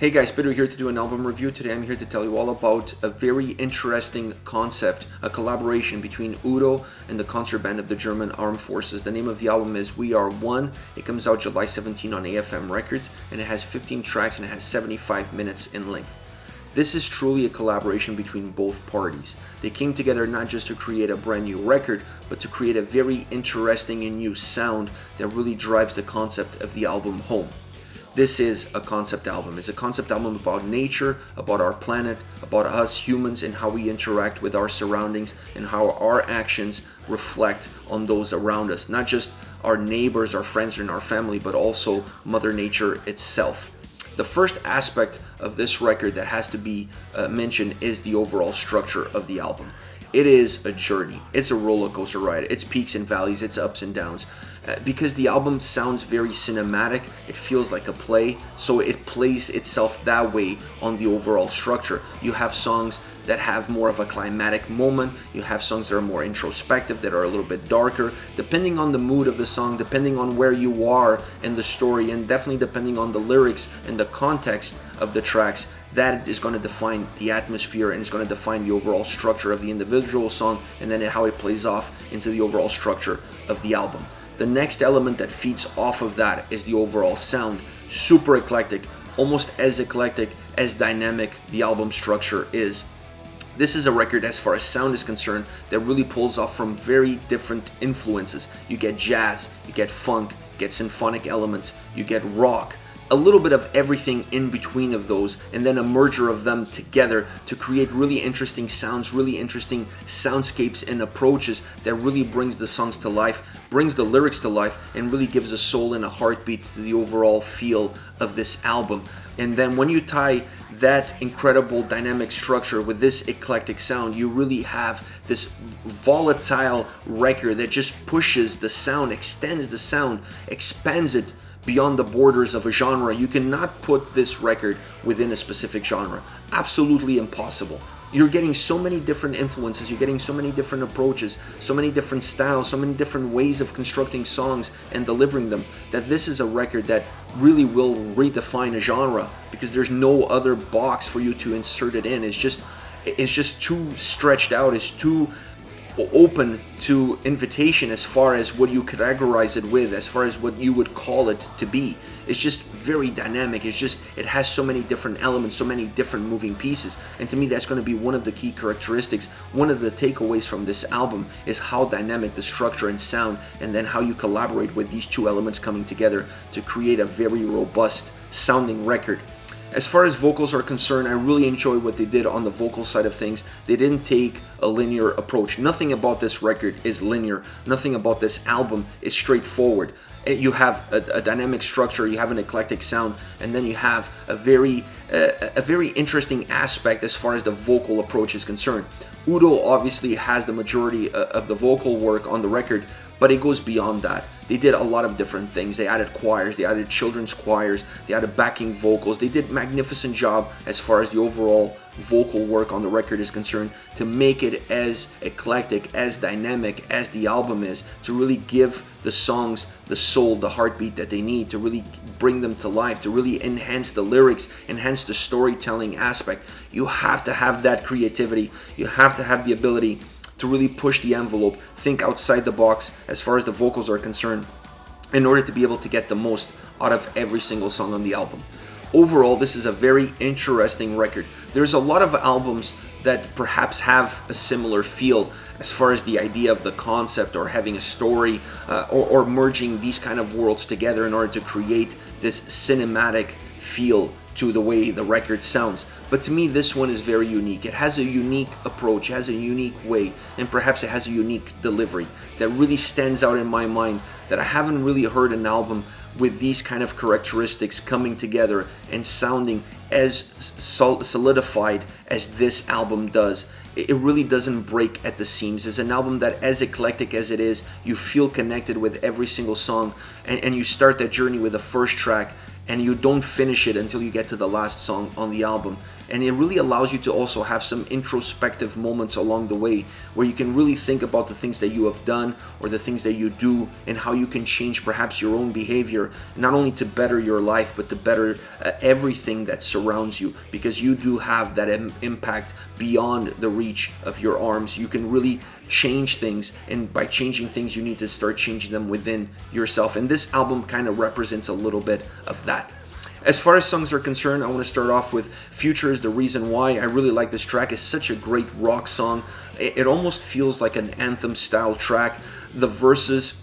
Hey guys, Peter here to do an album review. Today I'm here to tell you all about a very interesting concept, a collaboration between U.D.O and the concert band of the German Armed Forces. The name of the album is We Are One. It comes out July 17 on AFM Records, and it has 15 tracks and it has 75 minutes in length. This is truly a collaboration between both parties. They came together not just to create a brand new record, but to create a very interesting and new sound that really drives the concept of the album home. This is a concept album. It's a concept album about nature, about our planet, about us humans and how we interact with our surroundings and how our actions reflect on those around us. Not just our neighbors, our friends, and our family, but also Mother Nature itself. The first aspect of this record that has to be mentioned is the overall structure of the album. It is a journey. It's a roller coaster ride. It's peaks and valleys. It's ups and downs. Because the album sounds very cinematic, it feels like a play, so it plays itself that way on the overall structure. You have songs that have more of a climatic moment, you have songs that are more introspective, that are a little bit darker, depending on the mood of the song, depending on where you are in the story, and definitely depending on the lyrics and the context of the tracks. That is going to define the atmosphere and it's going to define the overall structure of the individual song, and then how it plays off into the overall structure of the album. The next element that feeds off of that is the overall sound. Super eclectic, almost as dynamic the album structure is. This is a record, as far as sound is concerned, that really pulls off from very different influences. You get jazz, you get funk, you get symphonic elements, you get rock, a little bit of everything in between of those, and then a merger of them together to create really interesting sounds, really interesting soundscapes and approaches that really brings the songs to life, brings the lyrics to life, and really gives a soul and a heartbeat to the overall feel of this album. And then when you tie that incredible dynamic structure with this eclectic sound, you really have this volatile record that just pushes the sound, extends the sound, expands it beyond the borders of a genre. You cannot put this record within a specific genre. Absolutely impossible. You're getting so many different influences, you're getting so many different approaches, so many different styles, so many different ways of constructing songs and delivering them, that this is a record that really will redefine a genre, because there's no other box for you to insert it in. It's just too stretched out, it's too open to invitation as far as what you categorize it with, as far as what you would call it to be. It's just very dynamic. It has so many different elements, so many different moving pieces, and to me that's going to be one of the key characteristics. One of the takeaways from this album is how dynamic the structure and sound, and then how you collaborate with these two elements coming together to create a very robust sounding record. As far as vocals are concerned, I really enjoy what they did on the vocal side of things. They didn't take a linear approach. Nothing about this record is linear. Nothing about this album is straightforward. You have a dynamic structure, you have an eclectic sound, and then you have a very interesting aspect as far as the vocal approach is concerned. U.D.O obviously has the majority of the vocal work on the record, but it goes beyond that. They did a lot of different things. They added choirs, they added children's choirs, they added backing vocals. They did a magnificent job as far as the overall vocal work on the record is concerned, to make it as eclectic, as dynamic as the album is, to really give the songs the soul, the heartbeat that they need, to really bring them to life, to really enhance the lyrics, enhance the storytelling aspect. You have to have that creativity. You have to have the ability to really push the envelope, think outside the box as far as the vocals are concerned, in order to be able to get the most out of every single song on the album. Overall, this is a very interesting record. There's a lot of albums that perhaps have a similar feel as far as the idea of the concept, or having a story, or merging these kind of worlds together in order to create this cinematic feel to the way the record sounds. But to me, this one is very unique. It has a unique approach, it has a unique way, and perhaps it has a unique delivery that really stands out in my mind, that I haven't really heard an album with these kind of characteristics coming together and sounding as solidified as this album does. It really doesn't break at the seams. It's an album that, as eclectic as it is, you feel connected with every single song, and you start that journey with the first track, and you don't finish it until you get to the last song on the album. and it really allows you to also have some introspective moments along the way where you can really think about the things that you have done or the things that you do and how you can change perhaps your own behavior, not only to better your life but to better everything that surrounds you, because you do have that impact beyond the reach of your arms. You can really change things, and by changing things you need to start changing them within yourself, and this album kind of represents a little bit of that. As far as songs are concerned, I want to start off with Future is the Reason Why. I really like this track. It's such a great rock song. It almost feels like an anthem style track. The verses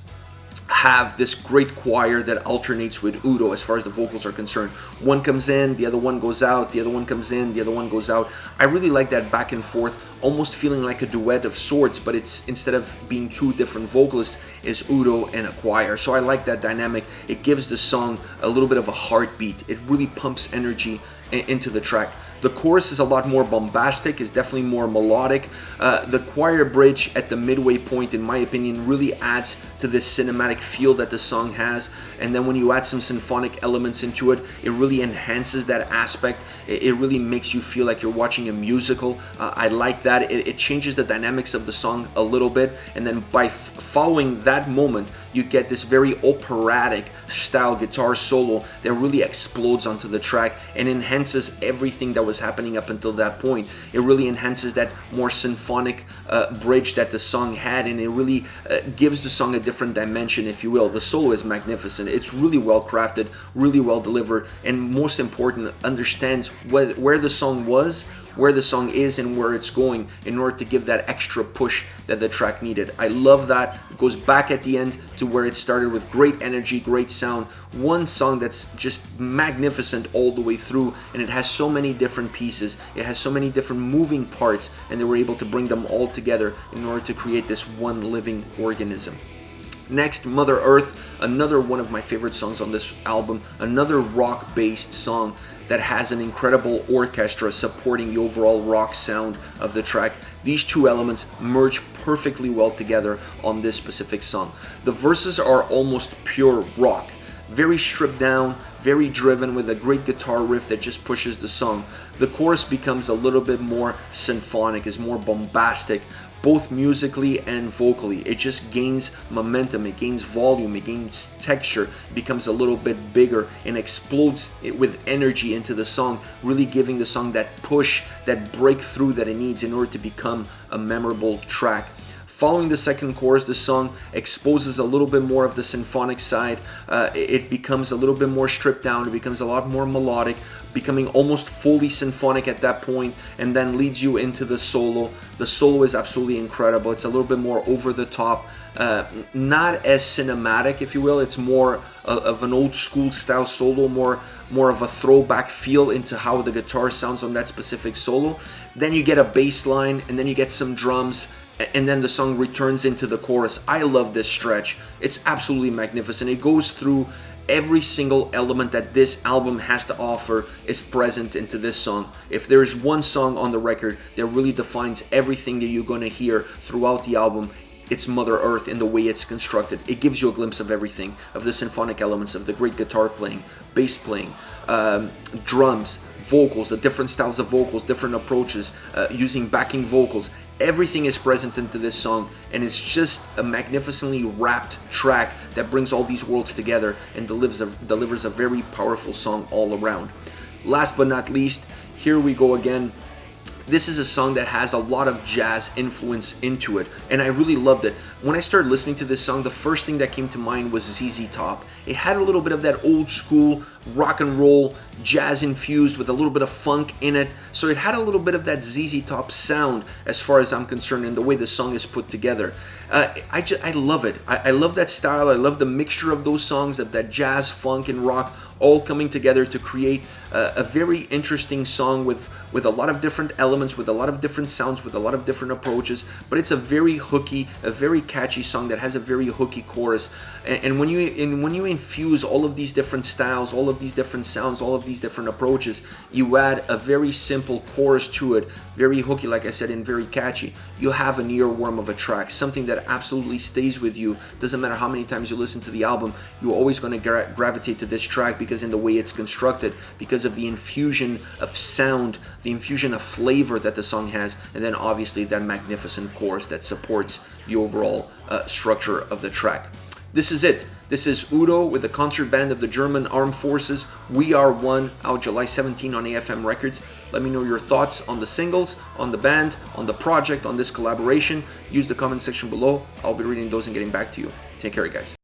have this great choir that alternates with U.D.O as far as the vocals are concerned. One comes in, the other one goes out, the other one comes in, the other one goes out. I really like that back and forth, almost feeling like a duet of sorts, but it's, instead of being two different vocalists, is U.D.O and a choir. So I like that dynamic. It gives the song a little bit of a heartbeat. It really pumps energy into the track. The chorus is a lot more bombastic, is definitely more melodic. The choir bridge at the midway point, in my opinion, really adds to this cinematic feel that the song has. And then when you add some symphonic elements into it, it really enhances that aspect. It really makes you feel like you're watching a musical. I like that. It changes the dynamics of the song a little bit. And then by following that moment, you get this very operatic style guitar solo that really explodes onto the track and enhances everything that was happening up until that point. It really enhances that more symphonic bridge that the song had, and it really gives the song a different dimension, if you will. The solo is magnificent. It's really well crafted, really well delivered, and most important, understands where the song was, where the song is, and where it's going in order to give that extra push that the track needed. I love that. It goes back at the end to where it started with great energy, great sound. One song that's just magnificent all the way through, and it has so many different pieces. It has so many different moving parts, and they were able to bring them all together in order to create this one living organism. Next, Mother Earth, another one of my favorite songs on this album, another rock-based song that has an incredible orchestra supporting the overall rock sound of the track. These two elements merge perfectly well together on this specific song. The verses are almost pure rock, very stripped down, very driven, with a great guitar riff that just pushes the song. The chorus becomes a little bit more symphonic, is more bombastic, both musically and vocally. It just gains momentum, it gains volume, it gains texture, becomes a little bit bigger, and explodes with energy into the song, really giving the song that push, that breakthrough that it needs in order to become a memorable track. Following the second chorus, the song exposes a little bit more of the symphonic side. It becomes a little bit more stripped down. It becomes a lot more melodic, becoming almost fully symphonic at that point, and then leads you into the solo. The solo is absolutely incredible. It's a little bit more over the top, not as cinematic, if you will. It's more of an old school style solo, more of a throwback feel into how the guitar sounds on that specific solo. Then you get a bass line, and then you get some drums, and then the song returns into the chorus. I love this stretch. It's absolutely magnificent. It goes through every single element that this album has to offer is present into this song. If there's one song on the record that really defines everything that you're going to hear throughout the album, it's Mother Earth in the way it's constructed. It gives you a glimpse of everything, of the symphonic elements, of the great guitar playing, bass playing, drums, vocals, the different styles of vocals, different approaches, using backing vocals. Everything is present into this song, and it's just a magnificently wrapped track that brings all these worlds together and delivers a very powerful song all around. Last but not least, Here We Go Again. This is a song that has a lot of jazz influence into it, and I really loved it. When I started listening to this song, the first thing that came to mind was ZZ Top. It had a little bit of that old school rock and roll, jazz infused with a little bit of funk in it. So it had a little bit of that ZZ Top sound as far as I'm concerned in the way the song is put together. I love it. I love that style. I love the mixture of those songs, of that jazz, funk, and rock, all coming together to create a very interesting song with a lot of different elements, with a lot of different sounds, with a lot of different approaches. But it's a very hooky, a very catchy song that has a very hooky chorus. And when you infuse all of these different styles, all of these different sounds, all of these different approaches, you add a very simple chorus to it, very hooky, like I said, and very catchy. You have an earworm of a track, something that absolutely stays with you. Doesn't matter how many times you listen to the album, you're always going to gravitate to this track because because in the way it's constructed, because of the infusion of sound, the infusion of flavor that the song has, and then obviously that magnificent chorus that supports the overall structure of the track. This is it. This is U.D.O with the concert band of the German Armed Forces. We Are One, out July 17 on AFM Records. Let me know your thoughts on the singles, on the band, on the project, on this collaboration. Use the comment section below. I'll be reading those and getting back to you. Take care, guys.